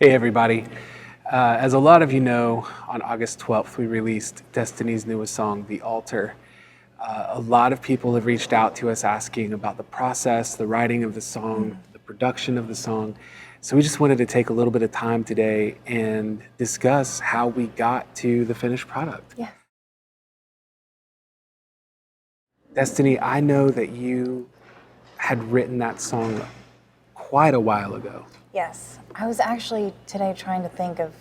Hey everybody. As a lot of you know, on August 12th, we released Destiny's newest song, The Altar. A lot of people have reached out to us asking about the process, the writing of the song, the production of the song. So we just wanted to take a little bit of time today and discuss how we got to the finished product. Yeah. Destiny, I know that you had written that song quite a while ago. Yes. I was actually today trying to think of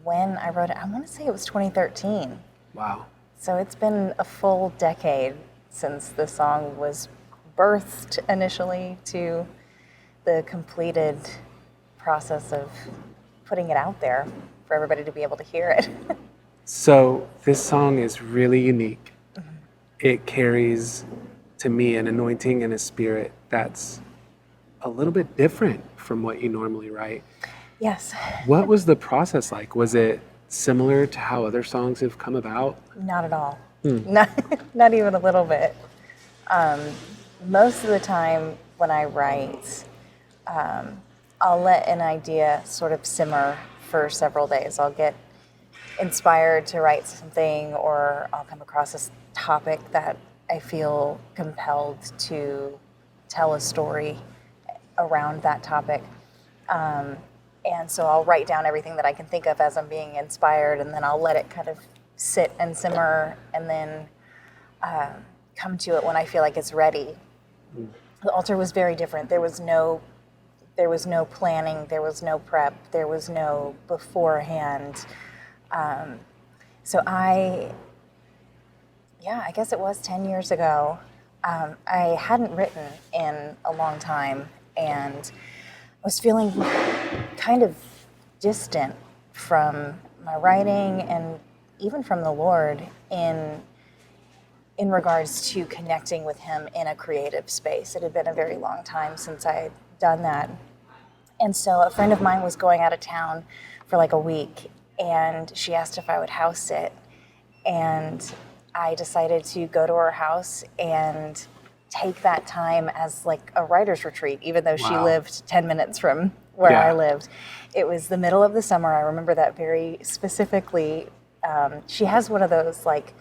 when I wrote it. I want to say it was 2013. Wow. So it's been a full decade since the song was birthed initially to the completed process of putting it out there for everybody to be able to hear it. So this song is really unique. It carries, to me, an anointing and a spirit that's a little bit different from what you normally write. Yes. What was the process like? Was it similar to how other songs have come about? Not at all. Not even a little bit. Most of the time when I write, I'll let an idea sort of simmer for several days. I'll get inspired to write something, or I'll come across this topic that I feel compelled to tell a story around that topic. And so I'll write down everything that I can think of as I'm being inspired, and then I'll let it kind of sit and simmer, and then come to it when I feel like it's ready. The altar was very different. There was no planning, there was no prep, there was no beforehand. So I guess it was 10 years ago. I hadn't written in a long time, and I was feeling kind of distant from my writing and even from the Lord in regards to connecting with Him in a creative space. It had been a very long time since I had done that. And so a friend of mine was going out of town for like a week, and she asked if I would house sit. And I decided to go to her house and take that time as like a writer's retreat, even though she lived 10 minutes from where I lived. It was the middle of the summer. I remember that very specifically. She has one of those like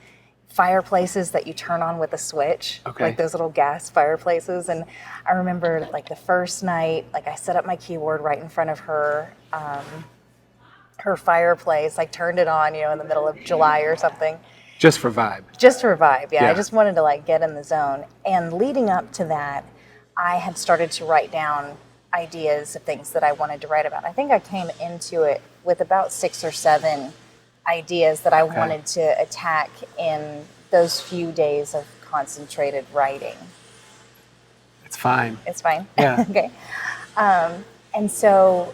fireplaces that you turn on with a switch, like those little gas fireplaces. And I remember like the first night, like I set up my keyboard right in front of her fireplace. I turned it on, in the middle of July or something. Just for vibe. Just for vibe, yeah. I just wanted to like get in the zone. And leading up to that, I had started to write down ideas of things that I wanted to write about. I think I came into it with about 6 or 7 ideas that I wanted to attack in those few days of concentrated writing. It's fine. It's fine? Yeah. Okay. And so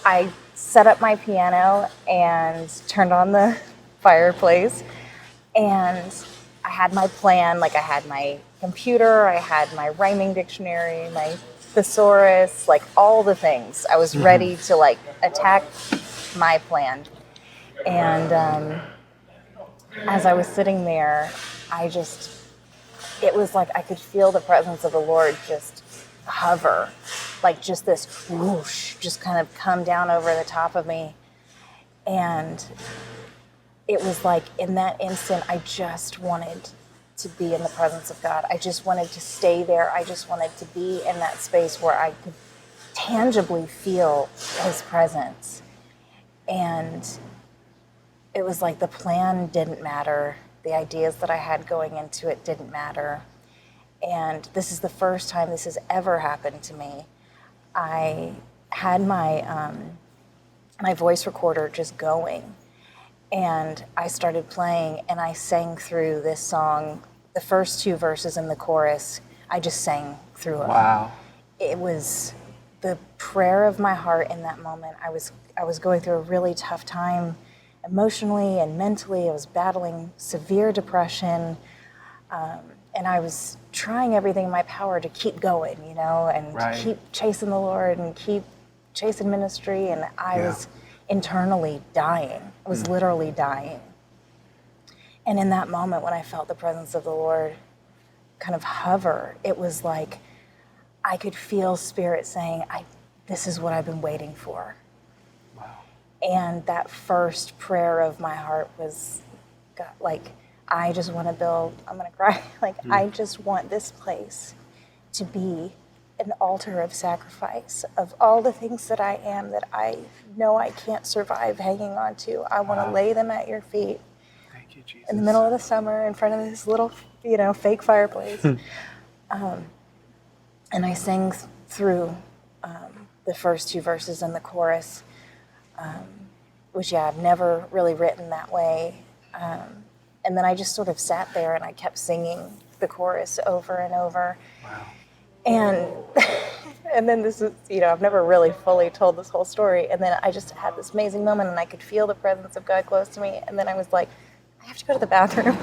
I set up my piano and turned on the fireplace. And I had my plan, like I had my computer, I had my rhyming dictionary, my thesaurus, like all the things. I was ready to like attack my plan. And as I was sitting there, it was like I could feel the presence of the Lord just hover, like just this whoosh, just kind of come down over the top of me. And it was like in that instant, I just wanted to be in the presence of God. I just wanted to stay there. I just wanted to be in that space where I could tangibly feel His presence. And it was like the plan didn't matter. The ideas that I had going into it didn't matter. And this is the first time this has ever happened to me. I had my my voice recorder just going. And I started playing, and I sang through this song, the first 2 verses and the chorus. I just sang through it. Wow. It was the prayer of my heart in that moment. I was going through a really tough time emotionally and mentally. I was battling severe depression, and I was trying everything in my power to keep going, and keep chasing the Lord and keep chasing ministry. And I was internally dying. I was literally dying. And in that moment, when I felt the presence of the Lord kind of hover, it was like I could feel Spirit saying, this is what I've been waiting for. Wow. And that first prayer of my heart was, God, like, I just want to build, I'm going to cry, like, I just want this place to be an altar of sacrifice of all the things that I am that I know I can't survive hanging on to. I want to lay them at your feet. Thank you, Jesus. In the middle of the summer in front of this little, fake fireplace. And I sang through the first two verses and the chorus, which, I've never really written that way. And then I just sort of sat there and I kept singing the chorus over and over. Wow. And and then this is, I've never really fully told this whole story. And then I just had this amazing moment and I could feel the presence of God close to me. And then I was like, I have to go to the bathroom.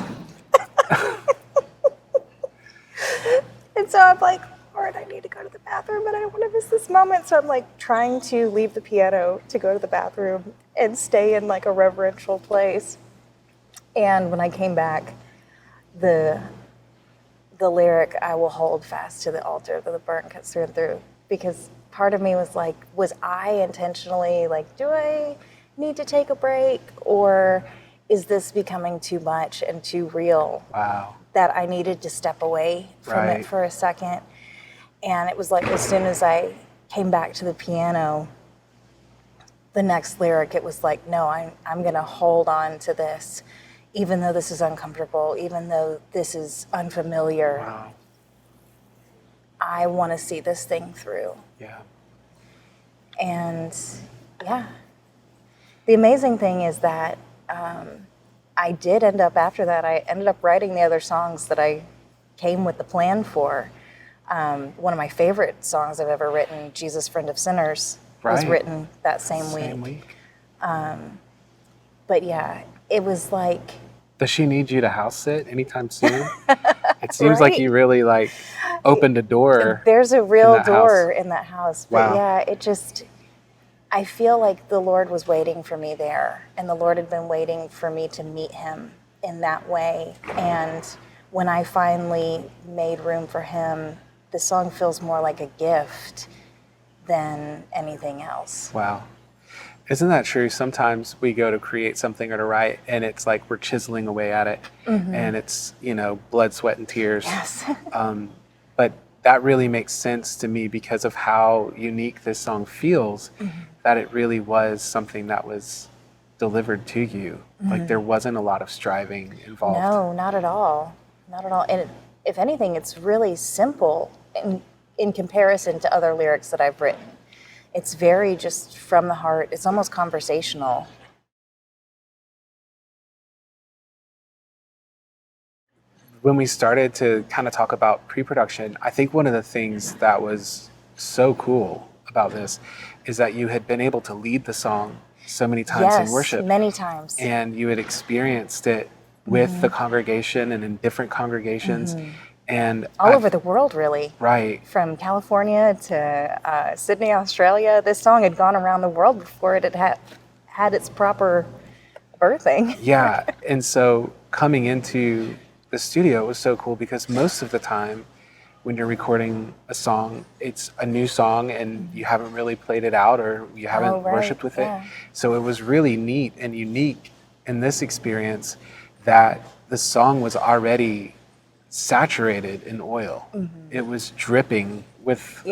And so I'm like, Lord, I need to go to the bathroom, but I don't want to miss this moment. So I'm like trying to leave the piano to go to the bathroom and stay in like a reverential place. And when I came back, the lyric, I will hold fast to the altar that the burnt cuts through and through, because part of me was like, was I intentionally like, do I need to take a break, or is this becoming too much and too real? Wow. That I needed to step away from it for a second. And it was like, as soon as I came back to the piano, the next lyric, it was like, no, I'm going to hold on to this, even though this is uncomfortable, even though this is unfamiliar. Wow. I want to see this thing through. Yeah. And the amazing thing is that I did end up, after that, I ended up writing the other songs that I came with the plan for. One of my favorite songs I've ever written, Jesus, Friend of Sinners, was written that same week. But it was like... Does she need you to house sit anytime soon? It seems like you really like opened a door. There's a real door house. In that house. But it just... I feel like the Lord was waiting for me there, and the Lord had been waiting for me to meet him in that way. And when I finally made room for him, the song feels more like a gift than anything else. Wow. Isn't that true? Sometimes we go to create something or to write, and it's like we're chiseling away at it, and it's, blood, sweat, and tears. Yes. But that really makes sense to me because of how unique this song feels, that it really was something that was delivered to you. Like there wasn't a lot of striving involved. No, not at all. Not at all. And if anything, it's really simple in comparison to other lyrics that I've written. It's very just from the heart. It's almost conversational. When we started to kind of talk about pre-production, I think one of the things that was so cool about this is that you had been able to lead the song so many times in worship. Yes, many times. And you had experienced it with the congregation and in different congregations. And all over the world, really. Right. From California to Sydney, Australia. This song had gone around the world before it had its proper birthing. Yeah. And so coming into the studio was so cool because most of the time when you're recording a song, it's a new song and you haven't really played it out or you haven't worshiped with it. So it was really neat and unique in this experience that the song was already saturated in oil. It was dripping with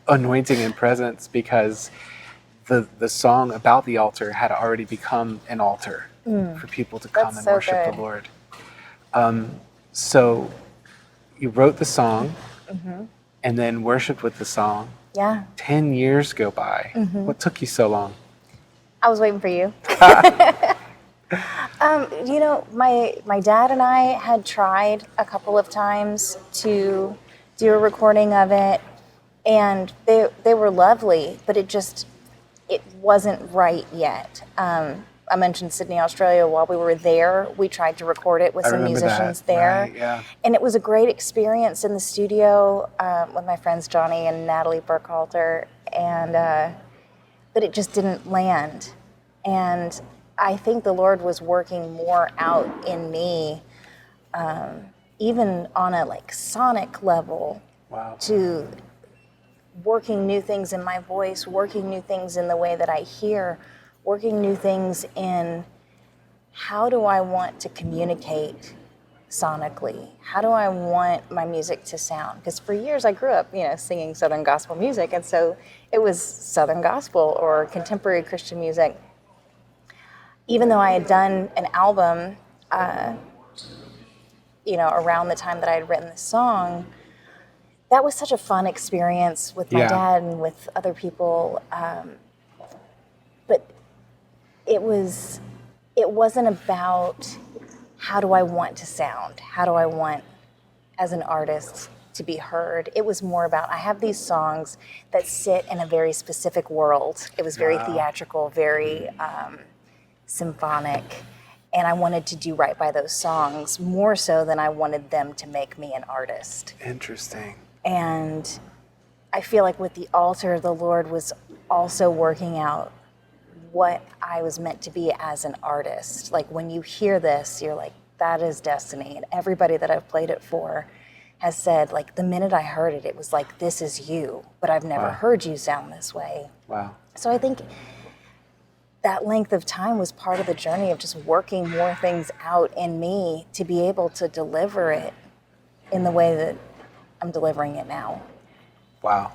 anointing and presence because the song about the altar had already become an altar for people to come and worship the Lord. So you wrote the song and then worshiped with the song. 10 years go by. What took you so long? I was waiting for you. My dad and I had tried a couple of times to do a recording of it, and they were lovely, but it wasn't right yet. I mentioned Sydney, Australia. While we were there, we tried to record it with some musicians there. Right, and it was a great experience in the studio with my friends Johnny and Natalie Burkhalter, but it just didn't land. And I think the Lord was working more out in me, even on a sonic level, to working new things in my voice, working new things in the way that I hear, working new things in how do I want to communicate sonically? How do I want my music to sound? Because for years I grew up, singing Southern gospel music, and so it was Southern gospel or contemporary Christian music. Even though I had done an album, around the time that I had written this song, that was such a fun experience with my dad and with other people. But it wasn't about how do I want to sound? How do I want, as an artist, to be heard? It was more about, I have these songs that sit in a very specific world. It was very theatrical, very symphonic, and I wanted to do right by those songs more so than I wanted them to make me an artist. Interesting. And I feel like with the altar, the Lord was also working out what I was meant to be as an artist. Like when you hear this, you're like, that is destiny. And everybody that I've played it for has said, like, the minute I heard it, it was like, this is you, but I've never heard you sound this way. Wow. So I think that length of time was part of the journey of just working more things out in me to be able to deliver it in the way that I'm delivering it now. Wow.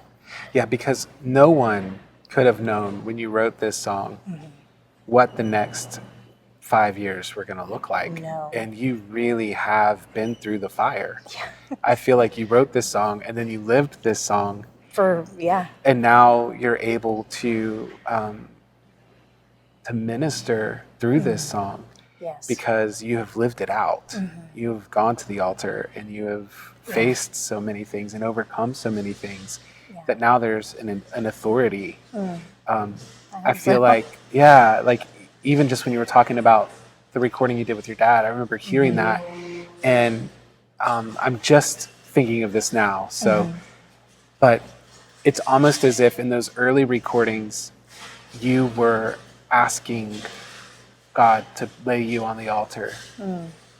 Yeah, because no one could have known when you wrote this song what the next 5 years were going to look like. No. And you really have been through the fire. Yeah. I feel like you wrote this song and then you lived this song. And now you're able to minister through this song. Yes. Because you have lived it out. You have gone to the altar and you have faced so many things and overcome so many things that now there's an authority. I feel like even just when you were talking about the recording you did with your dad, I remember hearing that, and I'm just thinking of this now. So, but it's almost as if in those early recordings, you were asking God to lay you on the altar.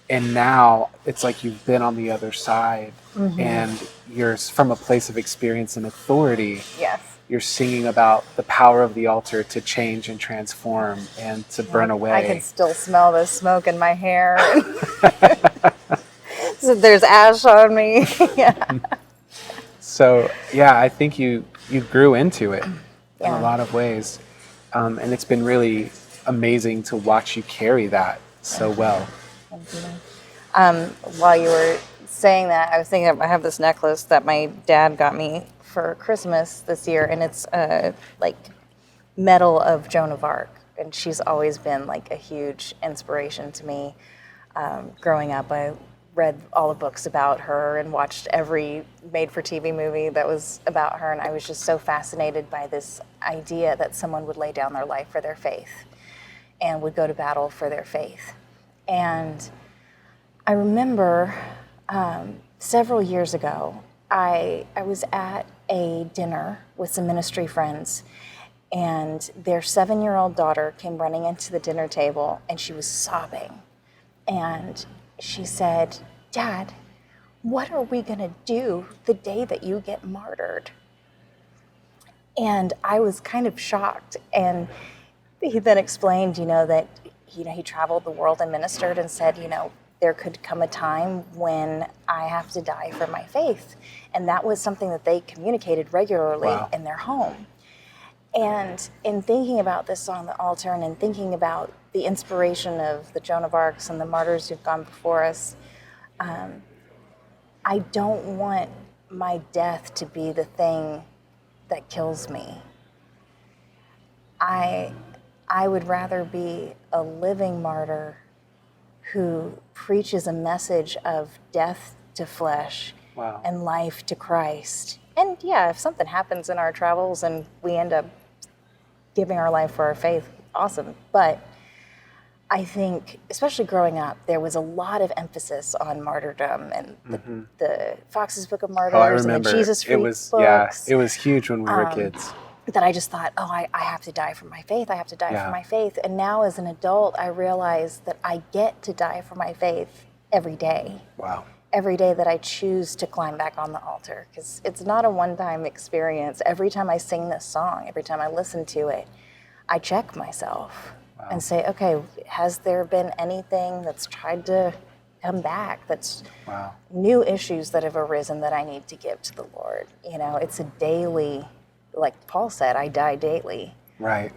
And now it's like you've been on the other side and you're from a place of experience and authority. Yes. You're singing about the power of the altar to change and transform and to burn away. I can still smell the smoke in my hair. So there's ash on me. So, I think you grew into it in a lot of ways. And it's been really amazing to watch you carry that so well. While you were saying that, I was thinking I have this necklace that my dad got me for Christmas this year, and it's like medal of Joan of Arc, and she's always been like a huge inspiration to me. Growing up, I read all the books about her and watched every made-for-TV movie that was about her, and I was just so fascinated by this idea that someone would lay down their life for their faith and would go to battle for their faith. And I remember several years ago, I was at a dinner with some ministry friends, and their 7-year-old daughter came running into the dinner table, and she was sobbing. And she said, "Dad, what are we going to do the day that you get martyred?" And I was kind of shocked. And he then explained, that he traveled the world and ministered and said, there could come a time when I have to die for my faith. And that was something that they communicated regularly in their home. And in thinking about this song, The Altar, and in thinking about the inspiration of the Joan of Arcs and the martyrs who've gone before us, I don't want my death to be the thing that kills me. I would rather be a living martyr who preaches a message of death to flesh and life to Christ. And if something happens in our travels and we end up giving our life for our faith, awesome. But I think, especially growing up, there was a lot of emphasis on martyrdom and the Fox's Book of Martyrs and the Jesus Freak books. Yeah, it was huge when we were kids. That I just thought, I have to die for my faith. I have to die for my faith. And now as an adult, I realize that I get to die for my faith every day. Wow. Every day that I choose to climb back on the altar. Because it's not a one-time experience. Every time I sing this song, every time I listen to it, I check myself Wow. and say, okay, has there been anything that's tried to come back, that's Wow. new issues that have arisen that I need to give to the Lord? You know, it's a daily, like Paul said, I die daily. Right.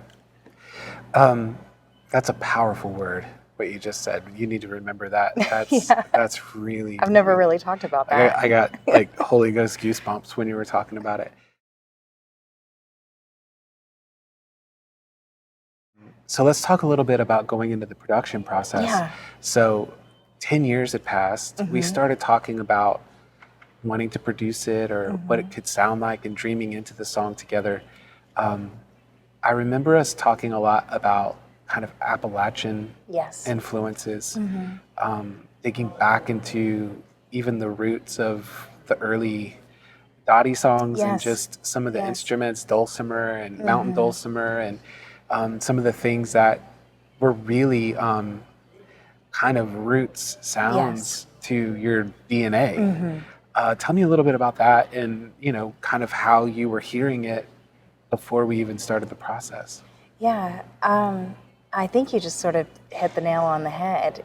That's a powerful word, what you just said. You need to remember that. Yeah. That's really, I've never really talked about that. I got like Holy Ghost goosebumps when you were talking about it. So let's talk a little bit about going into the production process. Yeah. So 10 years had passed. We started talking about wanting to produce it or what it could sound like and dreaming into the song together. I remember us talking a lot about kind of Appalachian Yes. influences, digging back into even the roots of the early Dottie songs and Yes. just some of the Yes. instruments, dulcimer and mountain dulcimer, and some of the things that were really kind of roots sounds to your DNA. Tell me a little bit about that and, you know, kind of how you were hearing it before we even started the process. Yeah, I think you just sort of hit the nail on the head.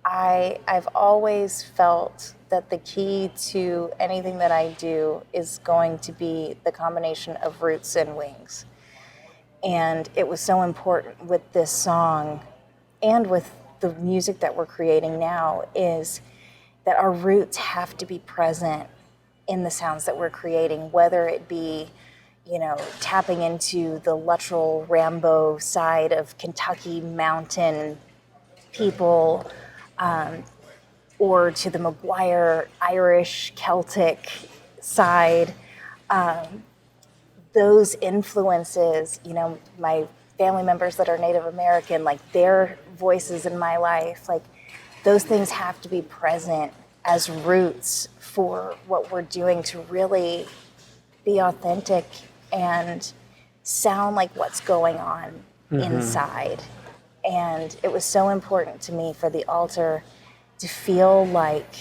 I've always felt that the key to anything that I do is going to be the combination of roots and wings. And it was so important with this song and with the music that we're creating now is that our roots have to be present in the sounds that we're creating, whether it be, you know, tapping into the lateral Rambo side of Kentucky mountain people, or to the McGuire Irish Celtic side. Those influences, you know, my family members that are Native American, like their voices in my life, like those things have to be present as roots for what we're doing to really be authentic and sound like what's going on inside. And it was so important to me for the altar to feel like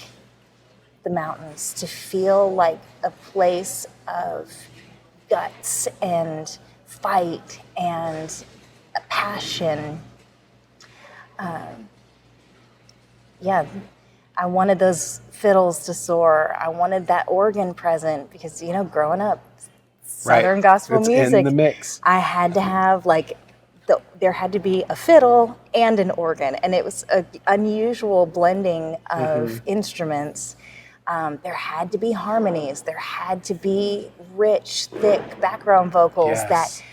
the mountains, to feel like a place of guts and fight and passion. Yeah, I wanted those fiddles to soar. I wanted that organ present because, you know, growing up, Southern gospel it's music, in the mix. I had to have like, there had to be a fiddle and an organ, and it was an unusual blending of instruments. There had to be harmonies. There had to be rich, thick background vocals that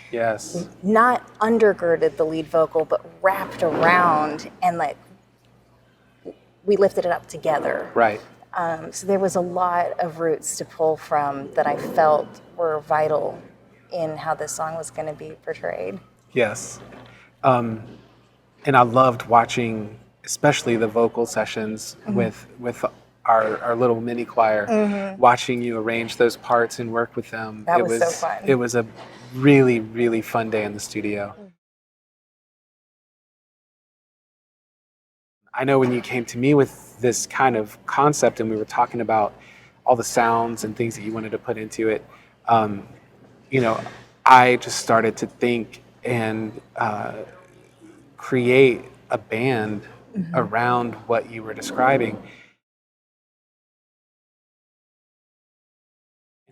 not undergirded the lead vocal, but wrapped around and like we lifted it up together. Right. So there was a lot of roots to pull from that I felt were vital in how this song was going to be portrayed. Yes. And I loved watching, especially the vocal sessions with our little mini choir, watching you arrange those parts and work with them. That was so fun. It was a really, really fun day in the studio. I know when you came to me with this kind of concept and we were talking about all the sounds and things that you wanted to put into it, you know, I just started to think and create a band around what you were describing.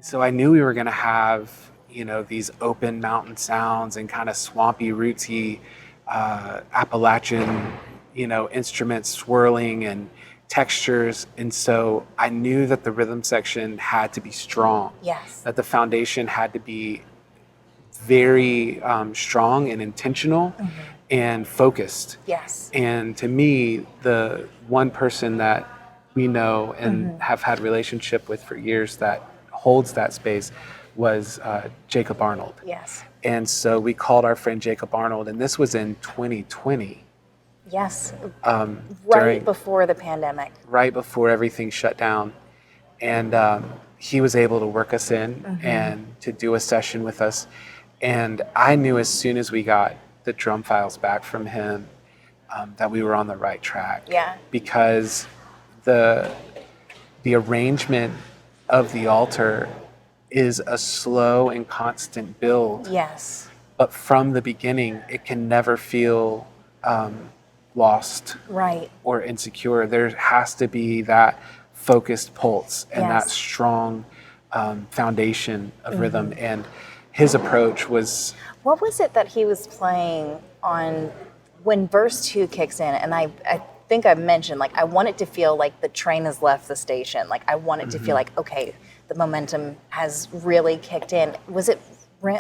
So I knew we were going to have, you know, these open mountain sounds and kind of swampy, rootsy Appalachian, you know, instruments swirling and textures. And so I knew that the rhythm section had to be strong. Yes. That the foundation had to be very strong and intentional and focused. Yes. And to me, the one person that we know and have had relationship with for years that holds that space was Jacob Arnold. Yes. And so we called our friend Jacob Arnold, and this was in 2020. Yes. During, before the pandemic. Right before everything shut down. And he was able to work us in and to do a session with us. And I knew as soon as we got the drum files back from him that we were on the right track. Yeah. Because the arrangement of the altar is a slow and constant build. Yes. but from the beginning, it can never feel lost Right. or insecure. There has to be that focused pulse and that Yes. strong foundation of rhythm. And his approach was, What was it that he was playing on when verse 2 kicks in? And I think I mentioned, like, I want it to feel like the train has left the station. Like, I want it to feel like, okay, the momentum has really kicked in. Was it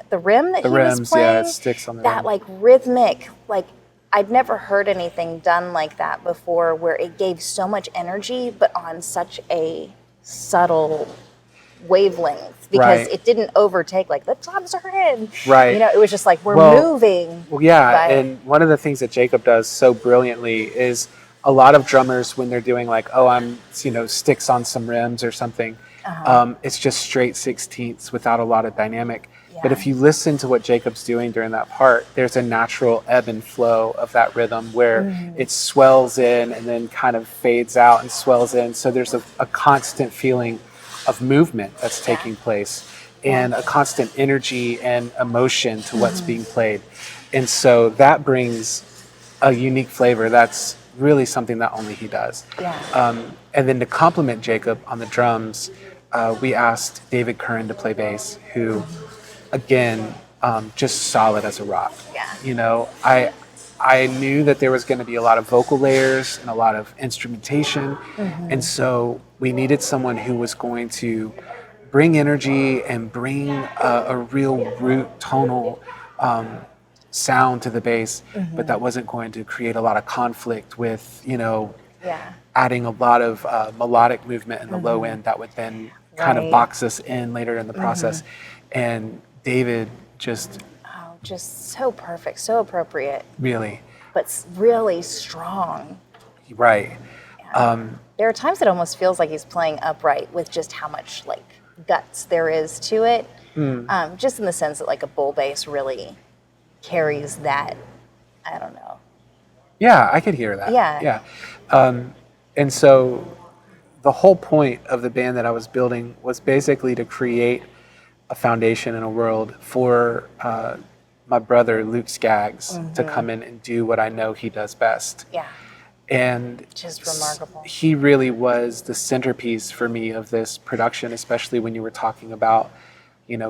the rim that the he rims, was playing? yeah, it sticks on the That, rim. like, rhythmic, like, I'd never heard anything done like that before where it gave so much energy, but on such a subtle wavelength, because Right. it didn't overtake like the drums are in. Right. You know, it was just like we're Well, moving. Well, yeah, But and one of the things that Jacob does so brilliantly is a lot of drummers, when they're doing like, oh, I'm, sticks on some rims or something, it's just straight 16ths without a lot of dynamic. But Yeah. if you listen to what Jacob's doing during that part, there's a natural ebb and flow of that rhythm where it swells in and then kind of fades out and swells in. So there's a constant feeling of movement that's taking place and a constant energy and emotion to what's being played. And so that brings a unique flavor that's really something that only he does. Yeah. And then to complement Jacob on the drums, we asked David Curran to play bass, who, again, just solid as a rock. Yeah. I knew that there was going to be a lot of vocal layers and a lot of instrumentation. And so we needed someone who was going to bring energy and bring a real root tonal sound to the bass, but that wasn't going to create a lot of conflict with, Yeah. adding a lot of melodic movement in the low end that would then kind of Right. box us in later in the process. And David just Oh, just so perfect, so appropriate, really, but really strong. right. There are times it almost feels like he's playing upright with just how much like guts there is to it. Just in the sense that like a bull bass really carries that. I don't know. Yeah, I could hear that. Yeah. Yeah. And so the whole point of the band that I was building was basically to create a foundation in a world for my brother, Luke Skaggs, to come in and do what I know he does best. Yeah. And Just remarkable. he really was the centerpiece for me of this production, especially when you were talking about,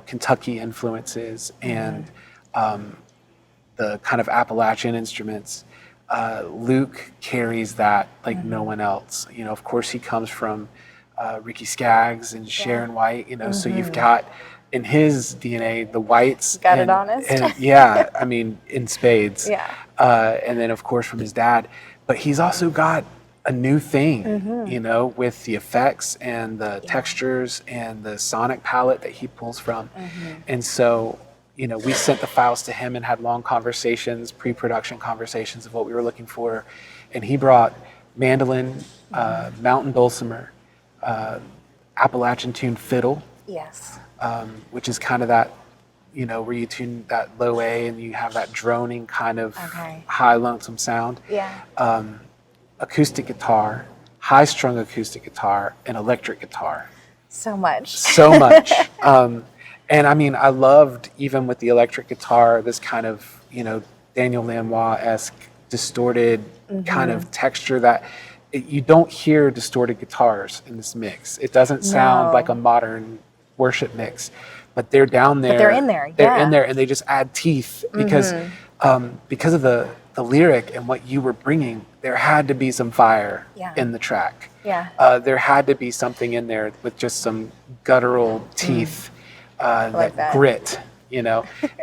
Kentucky influences and the kind of Appalachian instruments. Luke carries that like no one else. Of course, he comes from Ricky Skaggs and Sharon White. So you've got in his DNA the Whites. Got it honest. And yeah, I mean, in spades. Yeah. And then of course from his dad, but he's also got a new thing, with the effects and the textures and the sonic palette that he pulls from. And so, we sent the files to him and had long conversations, pre-production conversations of what we were looking for. And he brought mandolin, mountain dulcimer, Appalachian tuned fiddle, Yes. which is kind of that, where you tune that low A and you have that droning kind of high lonesome sound. Yeah. Acoustic guitar, high-strung acoustic guitar, and electric guitar. So much. So much. And I mean, I loved, even with the electric guitar, this kind of, Daniel Lanois-esque distorted kind of texture that you don't hear distorted guitars in this mix. It doesn't sound No. like a modern worship mix, but they're down there. But they're in there, They're yeah. in there, and they just add teeth because of the lyric and what you were bringing. There had to be some fire in the track. Yeah. There had to be something in there with just some guttural teeth, like that. grit,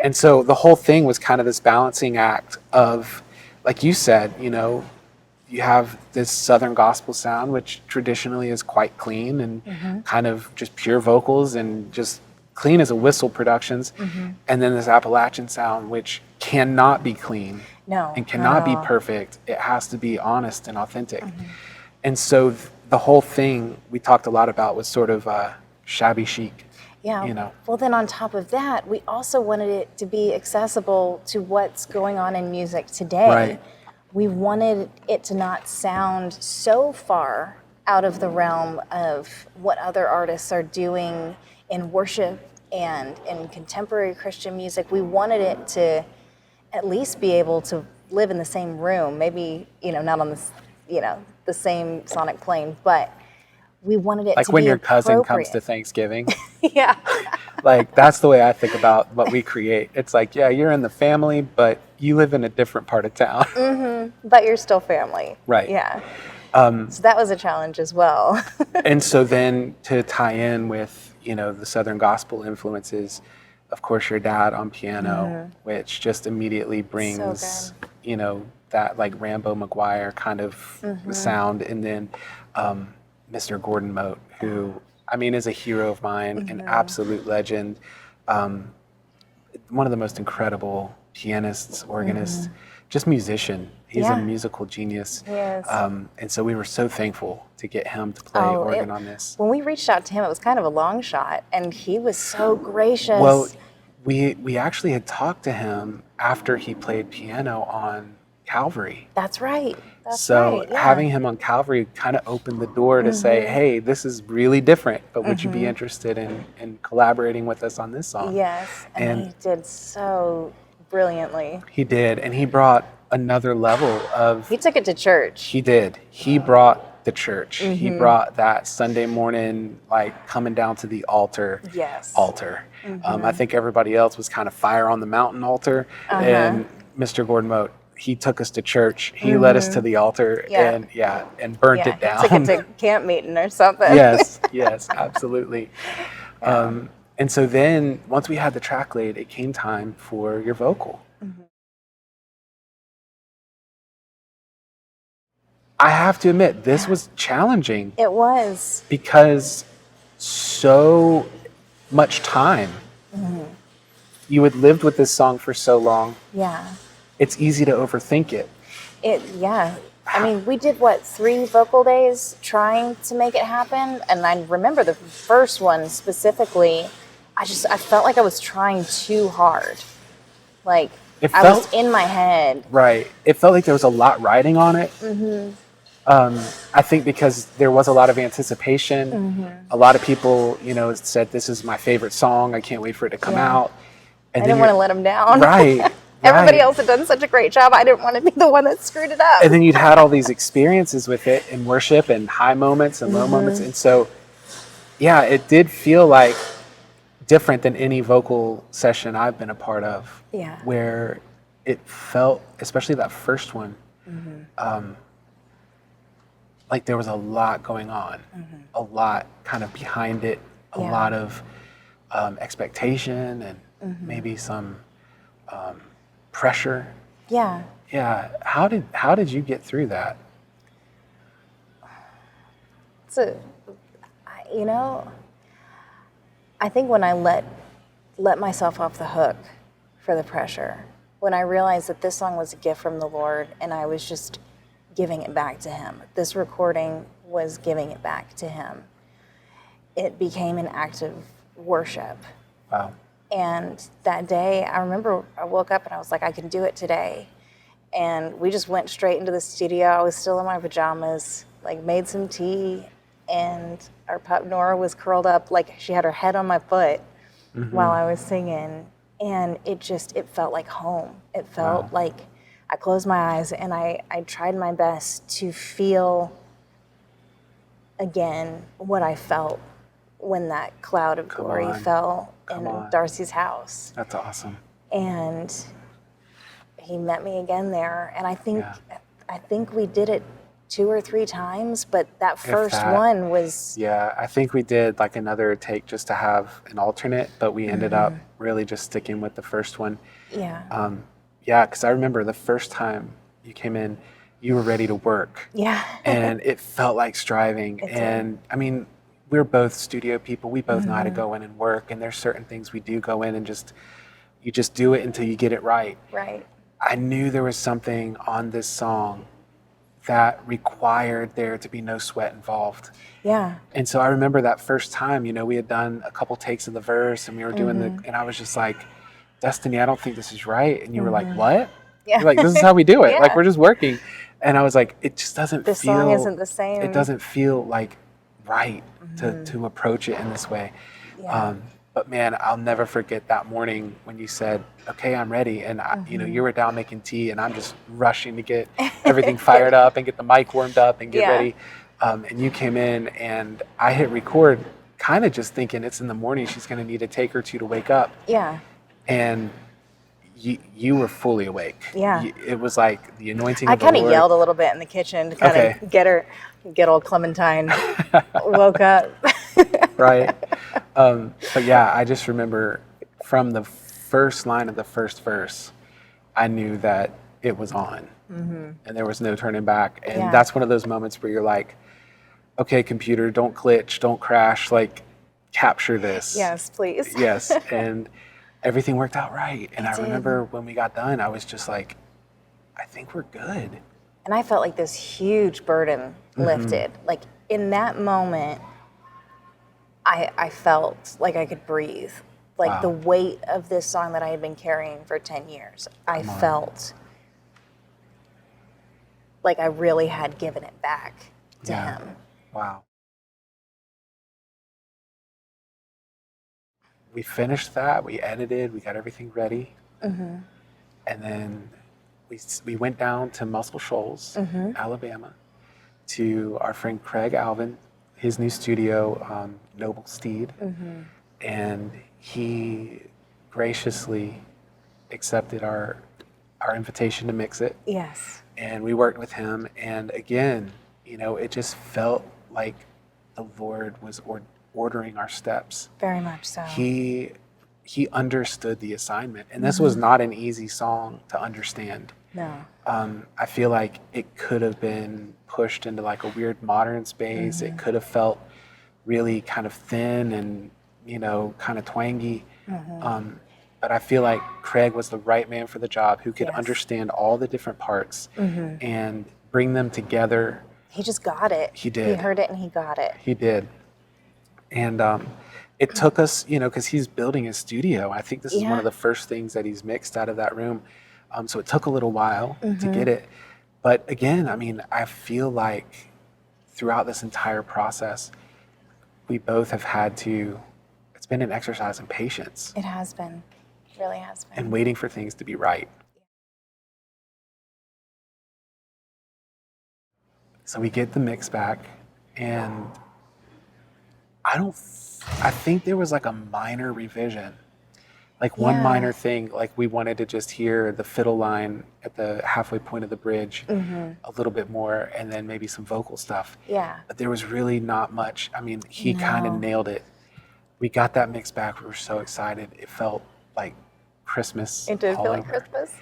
And so the whole thing was kind of this balancing act of, like you said, you have this Southern gospel sound, which traditionally is quite clean and kind of just pure vocals and just clean as a whistle productions. And then this Appalachian sound, which cannot be clean. No. And cannot be perfect. It has to be honest and authentic. And so the whole thing we talked a lot about was sort of shabby chic. Yeah. Well, then on top of that, we also wanted it to be accessible to what's going on in music today. Right. We wanted it to not sound so far out of the realm of what other artists are doing in worship And in contemporary Christian music, we wanted it to at least be able to live in the same room, maybe, not on this, the same sonic plane, but we wanted it Like to when be your cousin comes appropriate. to Thanksgiving. Yeah. Like, that's the way I think about what we create. It's like, yeah, you're in the family, but you live in a different part of town. But you're still family. Right. Yeah. So that was a challenge as well. And so then to tie in with, the Southern gospel influences, of course, your dad on piano, which just immediately brings, that like Rambo McGuire kind of sound. And then Mr. Gordon Mote, who, is a hero of mine, an absolute legend, one of the most incredible pianists, organists, just musician. He's a musical genius. He is. And so we were so thankful to get him to play organ on this. When we reached out to him, it was kind of a long shot, and he was so gracious. Well, we actually had talked to him after he played piano on Calvary. That's right. So having him on Calvary kind of opened the door to say, hey, this is really different, but would you be interested in collaborating with us on this song? Yes, and he did so brilliantly. He did, and he brought another level of... He took it to church. He did. He brought the church. He brought that Sunday morning, like coming down to the altar. Yes. Altar. I think everybody else was kind of fire on the mountain altar, and Mr. Gordon Mote, he took us to church. He led us to the altar and burnt it down. He took it to camp meeting or something. Yes, absolutely. And so then once we had the track laid, it came time for your vocal. I have to admit, this was challenging. It was. Because so much time. You had lived with this song for so long. Yeah. It's easy to overthink it. We did 3 vocal days trying to make it happen, and I remember the first one specifically. I felt like I was trying too hard. Like I was in my head. Right. It felt like there was a lot riding on it. I think because there was a lot of anticipation. A lot of people, said, this is my favorite song. I can't wait for it to come out. And I didn't want to let them down. Right. Everybody else had done such a great job. I didn't want to be the one that screwed it up. And then you'd had all these experiences with it in worship and high moments and low moments. And so, it did feel like different than any vocal session I've been a part of. Yeah. Where it felt, especially that first one, like there was a lot going on, a lot kind of behind it, a lot of expectation and maybe some pressure. Yeah. Yeah. How did you get through that? I think when I let myself off the hook for the pressure, when I realized that this song was a gift from the Lord and I was just giving it back to him. This recording was giving it back to him. It became an act of worship. Wow. And that day, I remember I woke up and I was like, I can do it today. And we just went straight into the studio. I was still in my pajamas, made some tea, and our pup Nora was curled up, she had her head on my foot while I was singing. And it felt like home. It felt like I closed my eyes and I tried my best to feel again what I felt when that cloud of glory fell in Darcy's house. That's awesome. And he met me again there. And I think we did it 2 or 3 times, but that first one was... Yeah, I think we did another take just to have an alternate, but we ended up really just sticking with the first one. Yeah. Because I remember the first time you came in, you were ready to work. Yeah. And it felt like striving. We're both studio people. We both know how to go in and work. And there's certain things we do go in and you just do it until you get it right. Right. I knew there was something on this song that required there to be no sweat involved. Yeah. And so I remember that first time, we had done a couple takes of the verse and we were doing and I was just like, Destiny, I don't think this is right. And you were like, what? Yeah. You're like, this is how we do it. Yeah. We're just working. And I was like, it just doesn't this feel... song isn't the same. It doesn't feel right to approach it in this way. Yeah. But man, I'll never forget that morning when you said, "Okay, I'm ready," and you were down making tea, and I'm just rushing to get everything fired up and get the mic warmed up and get Yeah. ready. And you came in, and I hit record, kind of just thinking it's in the morning. She's going to need a take or two to wake up, Yeah. and you were fully awake. Yeah. It was like the anointing I of the kind of Lord. yelled a little bit in the kitchen to kind Okay. of get old Clementine woke up. Right. But yeah, I just remember from the first line of the first verse, I knew that it was on, and there was no turning back. And Yeah. that's one of those moments where you're like, okay, computer, don't glitch, don't crash, like capture this. Yes, please. Yes. And everything worked out right. And It I did. remember when we got done, I was just like, I think we're good. And I felt like this huge burden lifted. Like in that moment, I felt like I could breathe. Like Wow. the weight of this song that I had been carrying for 10 years, I Come on. felt like I really had given it back to Yeah. him. Wow. We finished that, we edited, we got everything ready. And then we went down to Muscle Shoals, Alabama, to our friend Craig Alvin, his new studio, Noble Steed. And he graciously accepted our invitation to mix it. Yes. And we worked with him. And again, it just felt like the Lord was ordering our steps. Very much so. He understood the assignment, and this was not an easy song to understand. No. I feel like it could have been pushed into like a weird modern space. It could have felt really kind of thin and kind of twangy. But I feel like Craig was the right man for the job, who could Yes. understand all the different parts and bring them together. He just got it. He did. He heard it and he got it. He did. And it took us, because he's building his studio. I think this is one Yeah. of the first things that he's mixed out of that room. So it took a little while to get it. But again, I feel like throughout this entire process, we both have had to, it's been an exercise in patience It has been. It really has been. and waiting for things to be right. So we get the mix back, and I think there was like a minor revision, like one Yeah. minor thing, like we wanted to just hear the fiddle line at the halfway point of the bridge a little bit more, and then maybe some vocal stuff. Yeah. But there was really not much. He kind of No. nailed it. We got that mix back. We were so excited. It felt like Christmas. It did all feel like over. Christmas.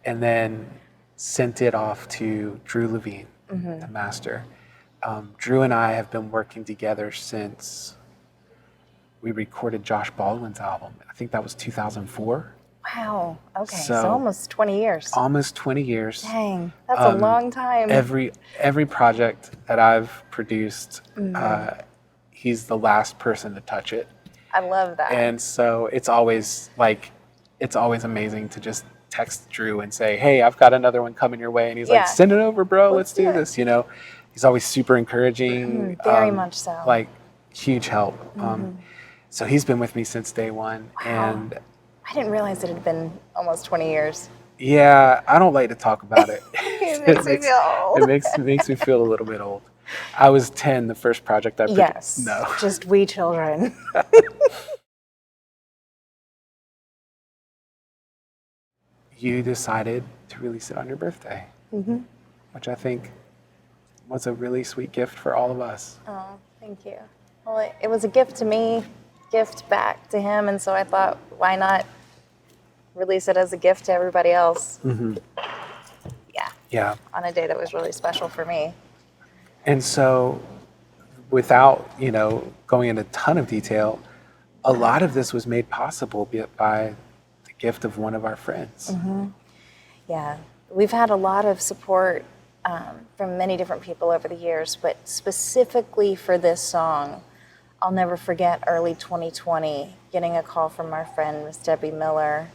And then sent it off to Drew Levine, the master. Drew and I have been working together since we recorded Josh Baldwin's album. I think that was 2004. Wow. Okay. So, So- almost 20 years. Almost 20 years. Dang. That's a long time. Every project that I've produced, he's the last person to touch it. I love that. And so it's always amazing to just text Drew and say, "Hey, I've got another one coming your way." And he's Yeah. like, "Send it over, bro. Let's do do it." this." He's always super encouraging. Very much so. Like huge help. So he's been with me since day one. And I didn't realize it had been almost 20 years. yeah, I don't like to talk about it. It makes me feel old. It makes me feel a little bit old. I was 10 the first project I produced. Yes. No. Just we children. You decided to release it on your birthday, which I think was a really sweet gift for all of us. Oh, thank you. Well, it was a gift to me, gift back to him, and so I thought, why not release it as a gift to everybody else? Yeah, Yeah. on a day that was really special for me. And so, without going into a ton of detail, a lot of this was made possible by the gift of one of our friends. Yeah, we've had a lot of support from many different people over the years, but specifically for this song, I'll never forget early 2020, getting a call from our friend, Miss Debbie Miller.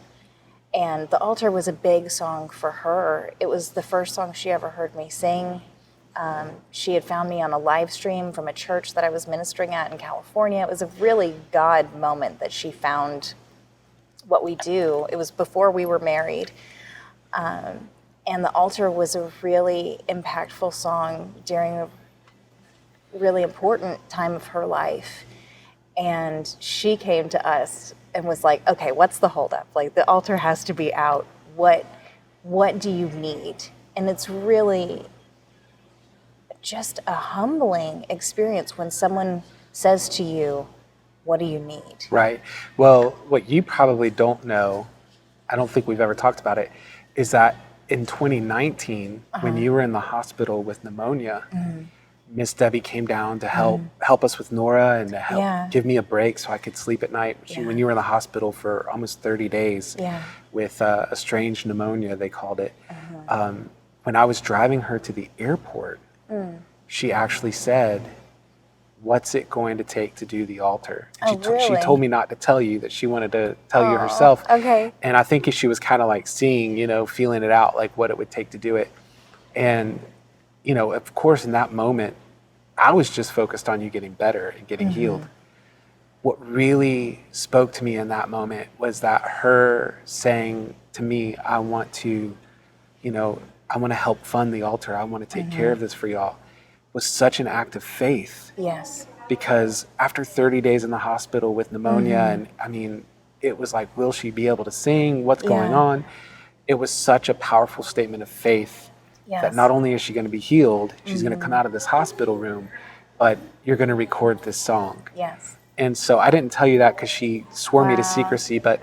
And The Altar was a big song for her. It was the first song she ever heard me sing. She had found me on a live stream from a church that I was ministering at in California. It was a really God moment that she found what we do. It was before we were married. And the altar was a really impactful song during a really important time of her life. And she came to us and was like, okay, what's the holdup? Like, the altar has to be out. What do you need? And it's really just a humbling experience when someone says to you, what do you need? Right. Well, what you probably don't know, I don't think we've ever talked about it, is that in 2019, when you were in the hospital with pneumonia, Miss Debbie came down to help us with Nora and to help give me a break so I could sleep at night. When you were in the hospital for almost 30 days with a strange pneumonia, they called it. When I was driving her to the airport, she actually said, what's it going to take to do the altar? She told me not to tell you, that she wanted to tell you herself. Okay. And I think she was kind of like seeing, feeling it out, like what it would take to do it. And, of course, in that moment, I was just focused on you getting better and getting healed. What really spoke to me in that moment was that her saying to me, I want to help fund the altar. I want to take care of this for y'all, was such an act of faith. Yes. Because after 30 days in the hospital with pneumonia, and it was like, will she be able to sing? What's going on? It was such a powerful statement of faith that not only is she going to be healed, she's going to come out of this hospital room, but you're going to record this song. Yes. And so I didn't tell you that because she swore me to secrecy, but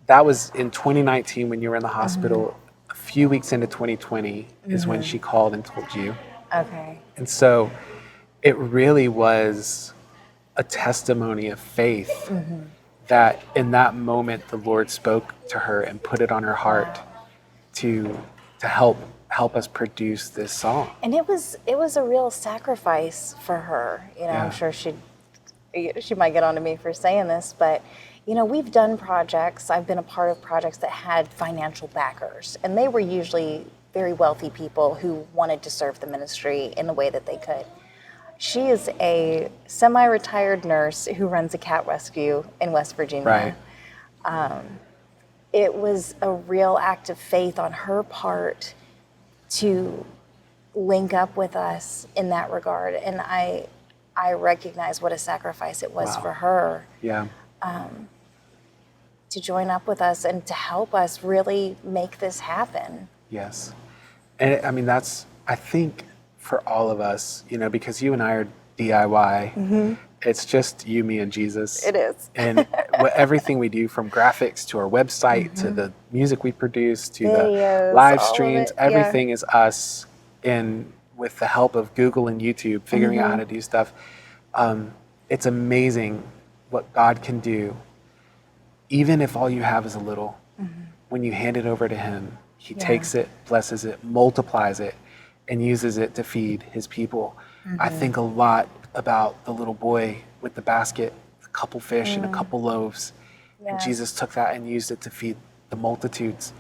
that was in 2019 when you were in the hospital. A few weeks into 2020 is when she called and told you. Okay. And so it really was a testimony of faith that in that moment the Lord spoke to her and put it on her heart to help us produce this song. And it was a real sacrifice for her. I'm sure she might get on to me for saying this, but we've done projects. I've been a part of projects that had financial backers, and they were usually very wealthy people who wanted to serve the ministry in the way that they could. She is a semi-retired nurse who runs a cat rescue in West Virginia. Right. It was a real act of faith on her part to link up with us in that regard. And I recognize what a sacrifice it was for her. Yeah. To join up with us and to help us really make this happen. Yes. And I think for all of us, because you and I are DIY, it's just you, me, and Jesus. It is. And everything we do, from graphics to our website to the music we produce to Videos, the live all of streams, it, everything is us. And with the help of Google and YouTube, figuring out how to do stuff. It's amazing what God can do, even if all you have is a little. When you hand it over to Him, He takes it, blesses it, multiplies it, and uses it to feed His people. I think a lot about the little boy with the basket, a couple fish and a couple loaves. And Jesus took that and used it to feed the multitudes.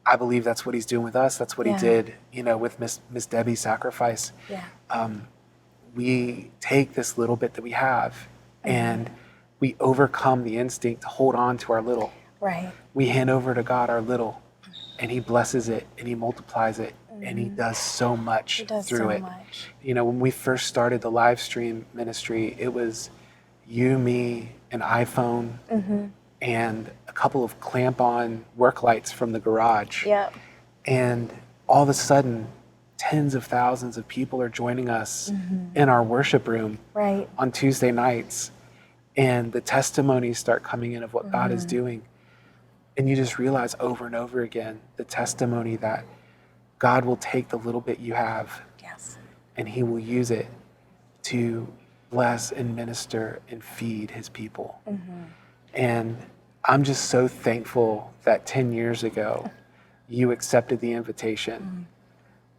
I believe that's what He's doing with us. That's what He did, with Miss Debbie's sacrifice. We take this little bit that we have and we overcome the instinct to hold on to our little. Right. We hand over to God our little, and He blesses it and He multiplies it, and He does so much through it. When we first started the live stream ministry, it was you, me, an iPhone, and a couple of clamp-on work lights from the garage. Yep. And all of a sudden, tens of thousands of people are joining us in our worship room on Tuesday nights. And the testimonies start coming in of what God is doing. And you just realize over and over again the testimony that God will take the little bit you have and He will use it to bless and minister and feed His people. And I'm just so thankful that 10 years ago you accepted the invitation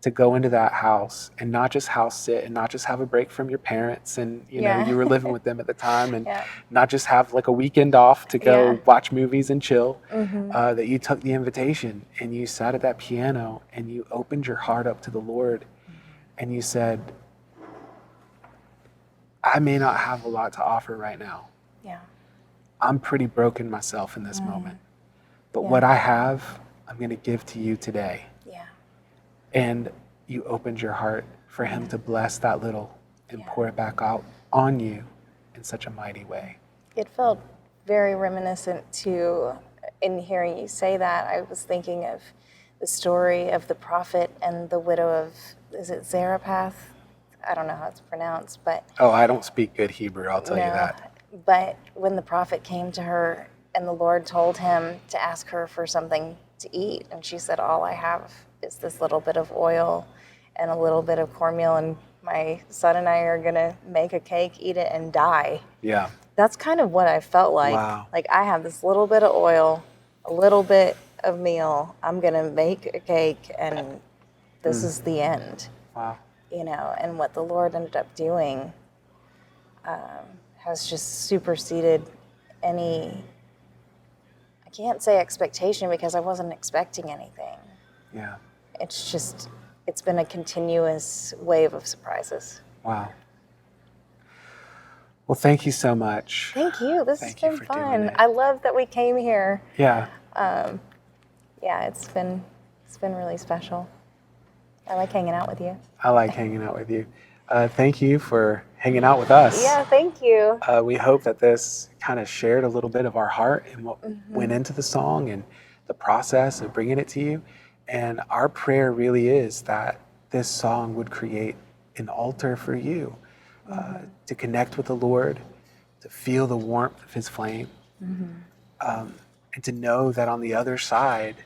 to go into that house and not just house sit and not just have a break from your parents and you were living with them at the time, and not just have like a weekend off to go watch movies and chill, that you took the invitation and you sat at that piano and you opened your heart up to the Lord and you said, I may not have a lot to offer right now. Yeah. I'm pretty broken myself in this moment. But Yeah. what I have, I'm going to give to you today. Yeah. And you opened your heart for him to bless that little and Yeah. pour it back out on you in such a mighty way. It felt very reminiscent to, in hearing you say that, I was thinking of the story of the prophet and the widow of, is it Zarephath? I don't know how it's pronounced, but Oh, I don't speak good Hebrew, I'll tell you no. that. But when the prophet came to her and the Lord told him to ask her for something to eat, and she said, all I have is this little bit of oil and a little bit of cornmeal, and my son and I are going to make a cake, eat it, and die. Yeah. That's kind of what I felt like. Wow. Like, I have this little bit of oil, a little bit of meal. I'm going to make a cake, and this is the end. Wow. You know, and what the Lord ended up doing has just superseded any, I can't say expectation because I wasn't expecting anything. Yeah. It's just, it's been a continuous wave of surprises. Wow. Well, thank you so much. Thank you. This Thank has you been for doing fun. it. I love that we came here. Yeah. Yeah, it's been really special. I like hanging out with you. I like hanging out with you. Thank you for hanging out with us. Yeah, thank you. We hope that this kind of shared a little bit of our heart and what went into the song and the process of bringing it to you. And our prayer really is that this song would create an altar for you to connect with the Lord, to feel the warmth of his flame, and to know that on the other side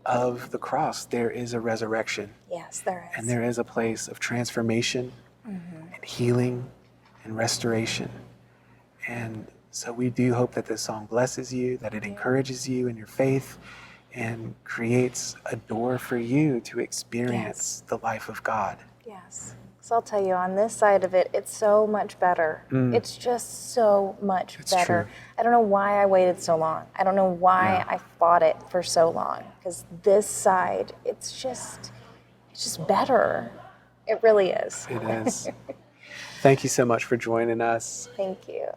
of the cross, there is a resurrection. Yes, there is. And there is a place of transformation and healing and restoration. And so we do hope that this song blesses you, that it encourages you in your faith and creates a door for you to experience the life of God. Yes. So I'll tell you, on this side of it, it's so much better. It's just so much better. True. I don't know why I waited so long. I don't know why I fought it for so long. Because this side, it's just better. It really is. It is. Thank you so much for joining us. Thank you.